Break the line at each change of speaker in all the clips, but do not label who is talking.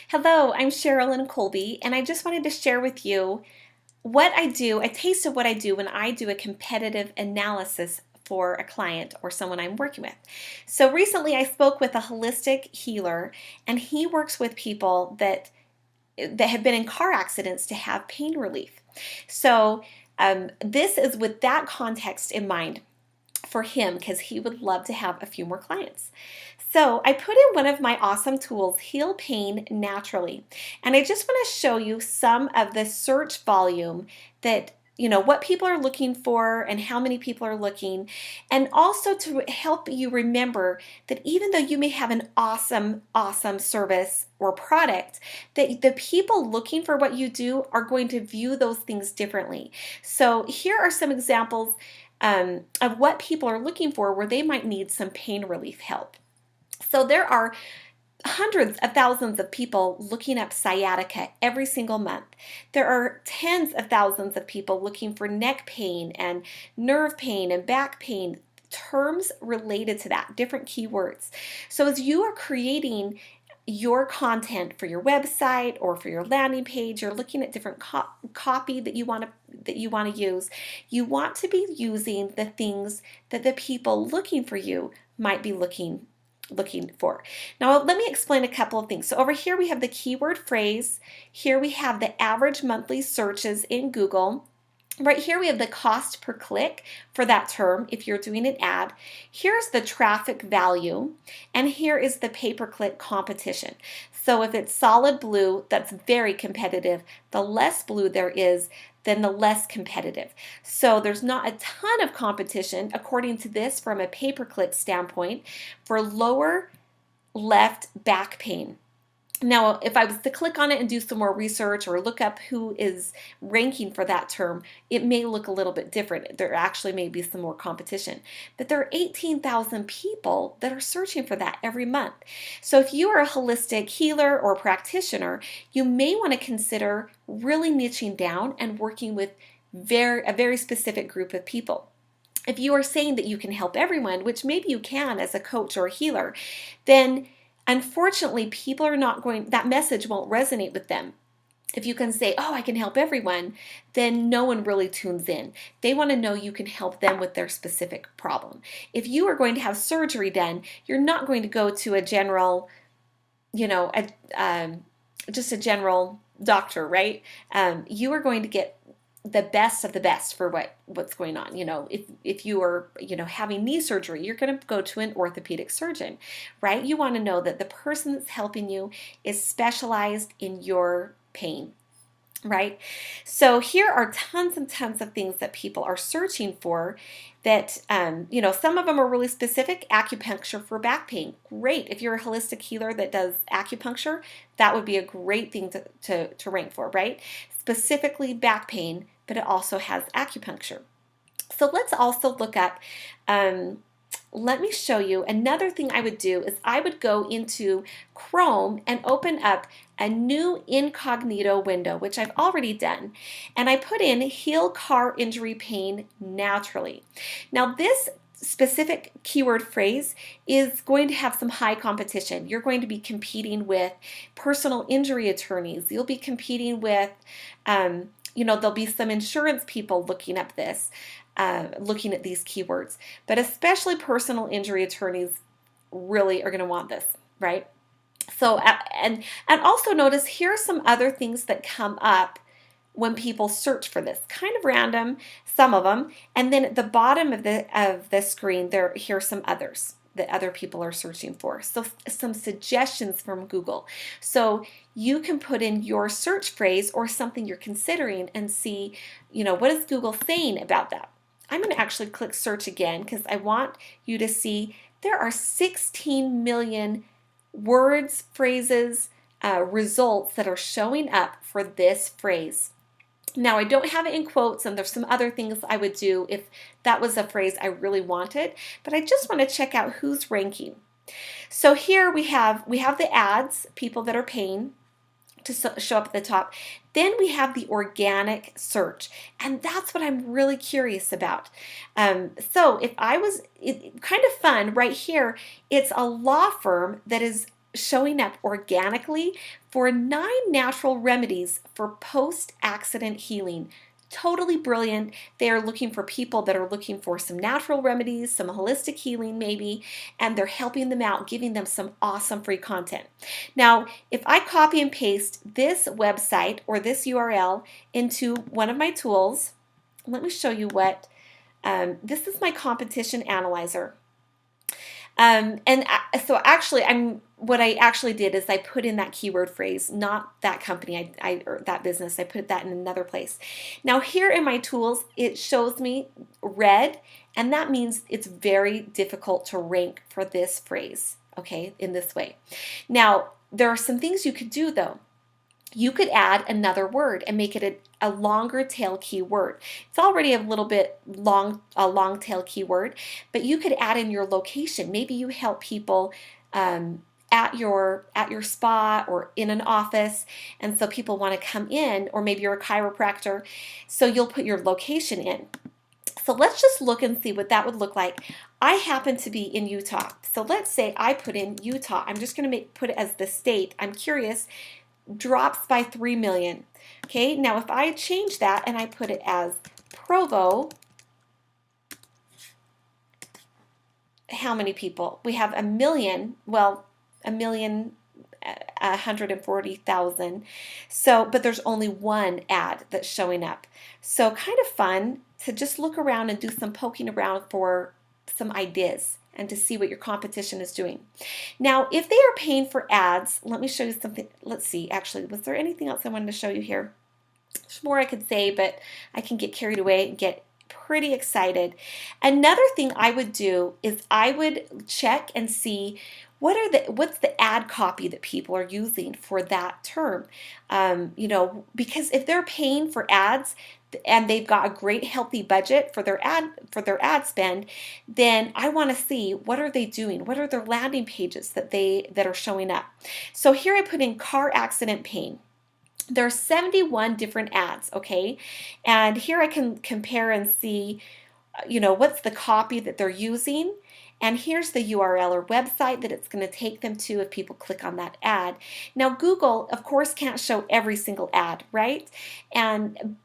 Hello, I'm Sherilyn Colby, and I just wanted to share with you what I do, a taste of what I do when I do a competitive analysis for a client or someone I'm working with. So recently I spoke with a holistic healer, and he works with people that have been in car accidents to have pain relief. So this is with that context in mind for him because he would love to have a few more clients. So I put in one of my awesome tools, Heal Pain Naturally. And I just want to show you some of the search volume that, what people are looking for and how many people are looking. And also to help you remember that even though you may have an awesome service or product, that the people looking for what you do are going to view those things differently. So here are some examples of what people are looking for where they might need some pain relief help. So there are hundreds of thousands of people looking up sciatica every single month. There are tens of thousands of people looking for neck pain and nerve pain and back pain, terms related to that, different keywords. So as you are creating your content for your website or for your landing page, you're looking at different copy that you want to use. You want to be using the things that the people looking for you might be looking for. Now let me explain a couple of things. So over here we have the keyword phrase. Here we have the average monthly searches in Google. Right here we have the cost per click for that term if you're doing an ad. Here's the traffic value, and here is the pay-per-click competition. So if it's solid blue, that's very competitive. The less blue there is, then the less competitive. So there's not a ton of competition, according to this, from a pay-per-click standpoint, for lower left back pain. Now, if I was to click on it and do some more research or look up who is ranking for that term, it may look a little bit different. There actually may be some more competition. But there are 18,000 people that are searching for that every month. So if you are a holistic healer or practitioner, you may want to consider really niching down and working with a very specific group of people. If you are saying that you can help everyone, which maybe you can as a coach or a healer, then unfortunately, people are not going, that message won't resonate with them. If you can say, oh, I can help everyone, then no one really tunes in. They want to know you can help them with their specific problem. If you are going to have surgery done, you're not going to go to a general, just a general doctor, right? You are going to get the best of the best for what's going on. If you are, having knee surgery, you're going to go to an orthopedic surgeon, right? You want to know that the person that's helping you is specialized in your pain, right? So here are tons and tons of things that people are searching for that, some of them are really specific. Acupuncture for back pain. Great. If you're a holistic healer that does acupuncture, that would be a great thing to rank for, right? Specifically back pain, but it also has acupuncture. So let's also look up, let me show you another thing I would do is I would go into Chrome and open up a new incognito window, which I've already done, and I put in Heal Car Injury Pain Naturally. Now this specific keyword phrase is going to have some high competition. You're going to be competing with personal injury attorneys. You'll be competing with, there'll be some insurance people looking up this, looking at these keywords, but especially personal injury attorneys really are going to want this, right? So, and also notice here are some other things that come up when people search for this, kind of random, some of them, and then at the bottom of the screen, here are some others that other people are searching for. So some suggestions from Google. So you can put in your search phrase or something you're considering and see, what is Google saying about that? I'm going to actually click search again because I want you to see there are 16 million words, phrases, results that are showing up for this phrase. Now I don't have it in quotes, and there's some other things I would do if that was a phrase I really wanted, but I just want to check out who's ranking. So here we have the ads, people that are paying to show up at the top. Then we have the organic search, and that's what I'm really curious about. So if I was, kind of fun right here, it's a law firm that is showing up organically for 9 natural remedies for post-accident healing. Totally brilliant. They are looking for people that are looking for some natural remedies, some holistic healing maybe, and they're helping them out, giving them some awesome free content. Now, if I copy and paste this website or this URL into one of my tools, let me show you what, this is my competition analyzer. So actually, what I actually did is I put in that keyword phrase, not that company, or that business. I put that in another place. Now here in my tools, it shows me red, and that means it's very difficult to rank for this phrase, okay, in this way. Now, there are some things you could do though. You could add another word and make it a longer tail keyword. It's already a little bit a long tail keyword, but you could add in your location. Maybe you help people at your spa or in an office, and so people want to come in, or maybe you're a chiropractor, so you'll put your location in. So let's just look and see what that would look like. I happen to be in Utah, so let's say I put in Utah. I'm just going to put it as the state. I'm curious. Drops by 3 million. Okay, now if I change that and I put it as Provo, how many people? We have 1,140,000. So, but there's only one ad that's showing up. So kind of fun to just look around and do some poking around for some ideas and to see what your competition is doing. Now, if they are paying for ads, let me show you something. Let's see, actually, was there anything else I wanted to show you here? There's more I could say, but I can get carried away and get pretty excited. Another thing I would do is I would check and see what's the ad copy that people are using for that term. Because if they're paying for ads and they've got a great healthy budget for their ad spend, then I want to see what are they doing, what are their landing pages that are showing up. So here I put in car accident pain. There are 71 different ads, okay? And here I can compare and see, what's the copy that they're using. And here's the URL or website that it's going to take them to if people click on that ad. Now, Google, of course, can't show every single ad, right? And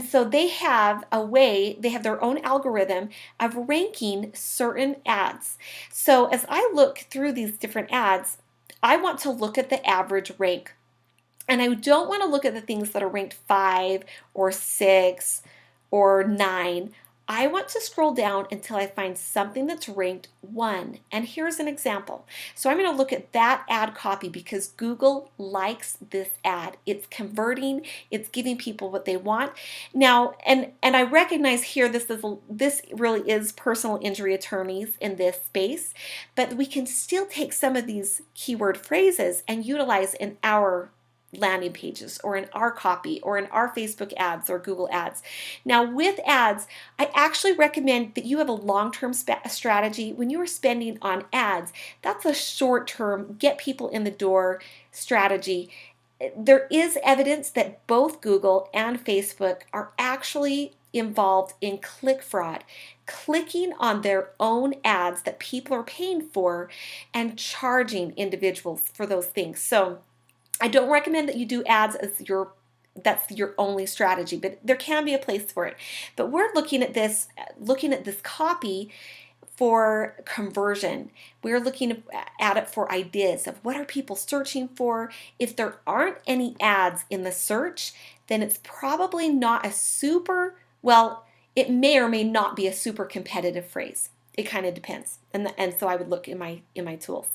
so they have their own algorithm of ranking certain ads. So as I look through these different ads, I want to look at the average rank. And I don't want to look at the things that are ranked 5 or 6 or 9. I want to scroll down until I find something that's ranked 1. And here's an example. So I'm going to look at that ad copy because Google likes this ad. It's converting, it's giving people what they want. Now, and I recognize here this really is personal injury attorneys in this space, but we can still take some of these keyword phrases and utilize in our landing pages or in our copy or in our Facebook ads or Google ads. Now with ads, I actually recommend that you have a long-term strategy. When you are spending on ads, that's a short-term, get people in the door strategy. There is evidence that both Google and Facebook are actually involved in click fraud, clicking on their own ads that people are paying for and charging individuals for those things. So I don't recommend that you do ads as that's your only strategy, but there can be a place for it. But we're looking at this copy for conversion. We're looking at it for ideas of what are people searching for. If there aren't any ads in the search, then it's probably not it may or may not be a super competitive phrase. It kind of depends. And so I would look in my tools.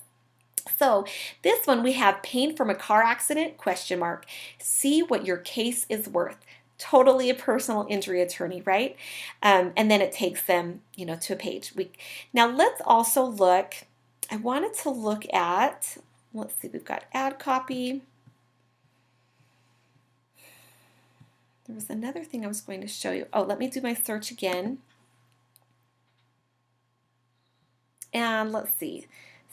So this one we have pain from a car accident, ? See what your case is worth. Totally a personal injury attorney, right? And then it takes them, to a page. Now let's also look, I wanted to look at, let's see, we've got ad copy. There was another thing I was going to show you. Oh, let me do my search again. And let's see.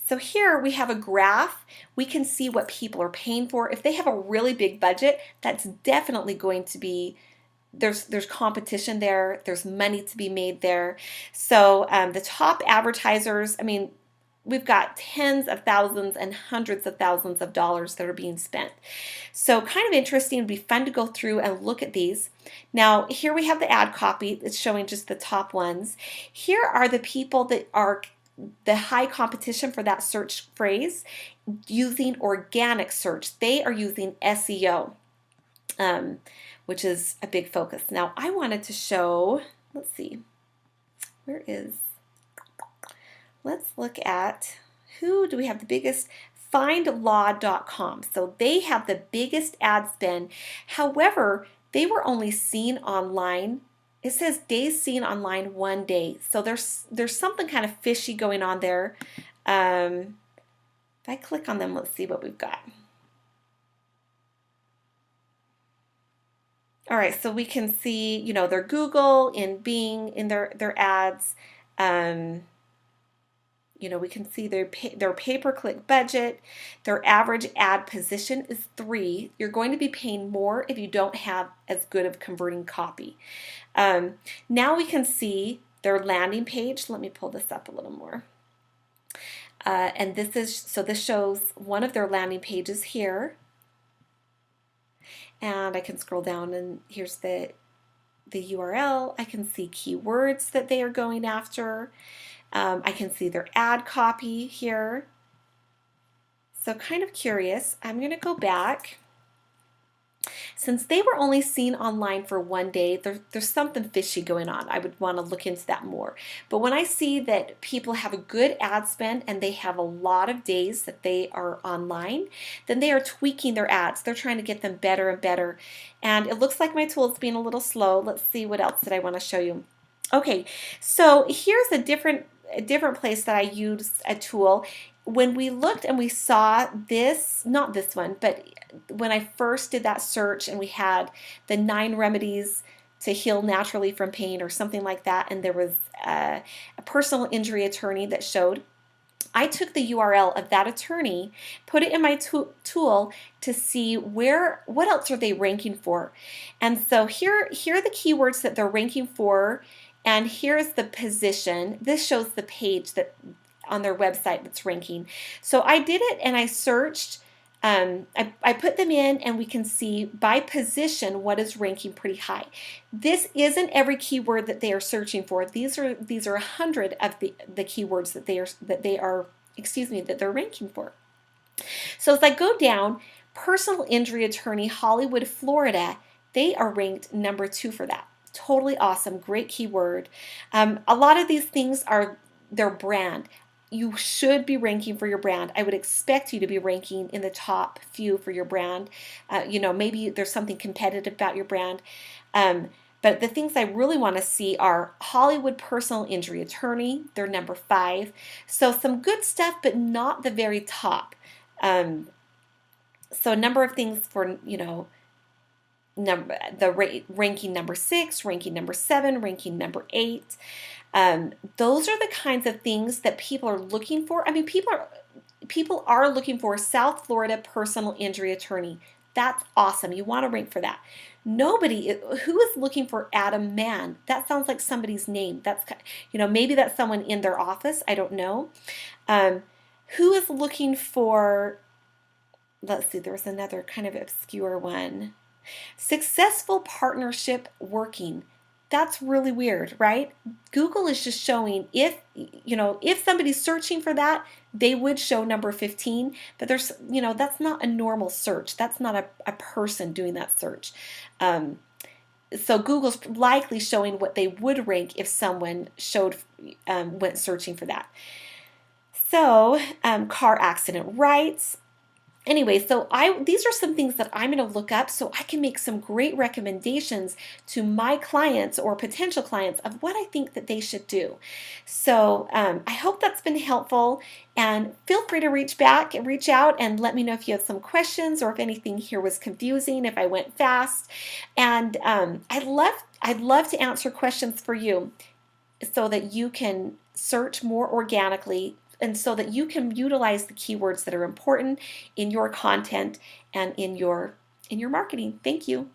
So here we have a graph. We can see what people are paying for. If they have a really big budget, that's definitely going to be, there's competition there. There's money to be made there. So the top advertisers, we've got tens of thousands and hundreds of thousands of dollars that are being spent. So kind of interesting. It'd be fun to go through and look at these. Now here we have the ad copy. It's showing just the top ones. Here are the people that are the high competition for that search phrase using organic search. They are using SEO, which is a big focus. Now I wanted to show, let's see, let's look at who do we have the biggest, findlaw.com. So they have the biggest ad spend. However, they were only seen online. It says days seen online 1 day. So there's something kind of fishy going on there. If I click on them, let's see what we've got. All right, so we can see, you know, their Google, in Bing, in their ads. You know, we can see their pay-per-click budget. Their average ad position is 3. You're going to be paying more if you don't have as good of converting copy. Now we can see their landing page. Let me pull this up a little more. And this shows one of their landing pages here. And I can scroll down and here's the URL. I can see keywords that they are going after. I can see their ad copy here. So kind of curious. I'm going to go back. Since they were only seen online for 1 day, there's something fishy going on. I would want to look into that more. But when I see that people have a good ad spend and they have a lot of days that they are online, then they are tweaking their ads. They're trying to get them better and better. And it looks like my tool is being a little slow. Let's see what else did I want to show you. Okay, so here's a different place that I used a tool. When we looked and we saw this, not this one, but when I first did that search and we had the 9 remedies to heal naturally from pain or something like that, and there was a personal injury attorney that showed, I took the URL of that attorney, put it in my tool to see what else are they ranking for. And so here are the keywords that they're ranking for, and here's the position. This shows the page that on their website that's ranking. So I did it and I searched. I put them in and we can see by position what is ranking pretty high. This isn't every keyword that they are searching for. These are 100 of the keywords that they're ranking for. So as I go down, personal injury attorney, Hollywood, Florida, they are ranked number 2 for that. Totally awesome, great keyword. A lot of these things are their brand. You should be ranking for your brand. I would expect you to be ranking in the top few for your brand. You know, maybe there's something competitive about your brand. But the things I really want to see are Hollywood personal injury attorney. They're number 5. So some good stuff, but not the very top. So a number of things for, you know, ranking number 6, ranking number 7, ranking number 8. Those are the kinds of things that people are looking for. I mean, people are looking for South Florida personal injury attorney. That's awesome. You want to rank for that. Who is looking for Adam Mann? That sounds like somebody's name. That's, you know, maybe that's someone in their office. I don't know. Who is looking for, let's see, there's another kind of obscure one. Successful partnership working. That's really weird, right? Google is just showing if somebody's searching for that, they would show number 15, but there's, you know, that's not a normal search. That's not a person doing that search. So Google's likely showing what they would rank if someone went searching for that. So car accident rights. Anyway, so these are some things that I'm going to look up so I can make some great recommendations to my clients or potential clients of what I think that they should do. So I hope that's been helpful, and feel free to reach out and let me know if you have some questions or if anything here was confusing, if I went fast. And I'd love to answer questions for you so that you can search more organically, and so that you can utilize the keywords that are important in your content and in your marketing. Thank you.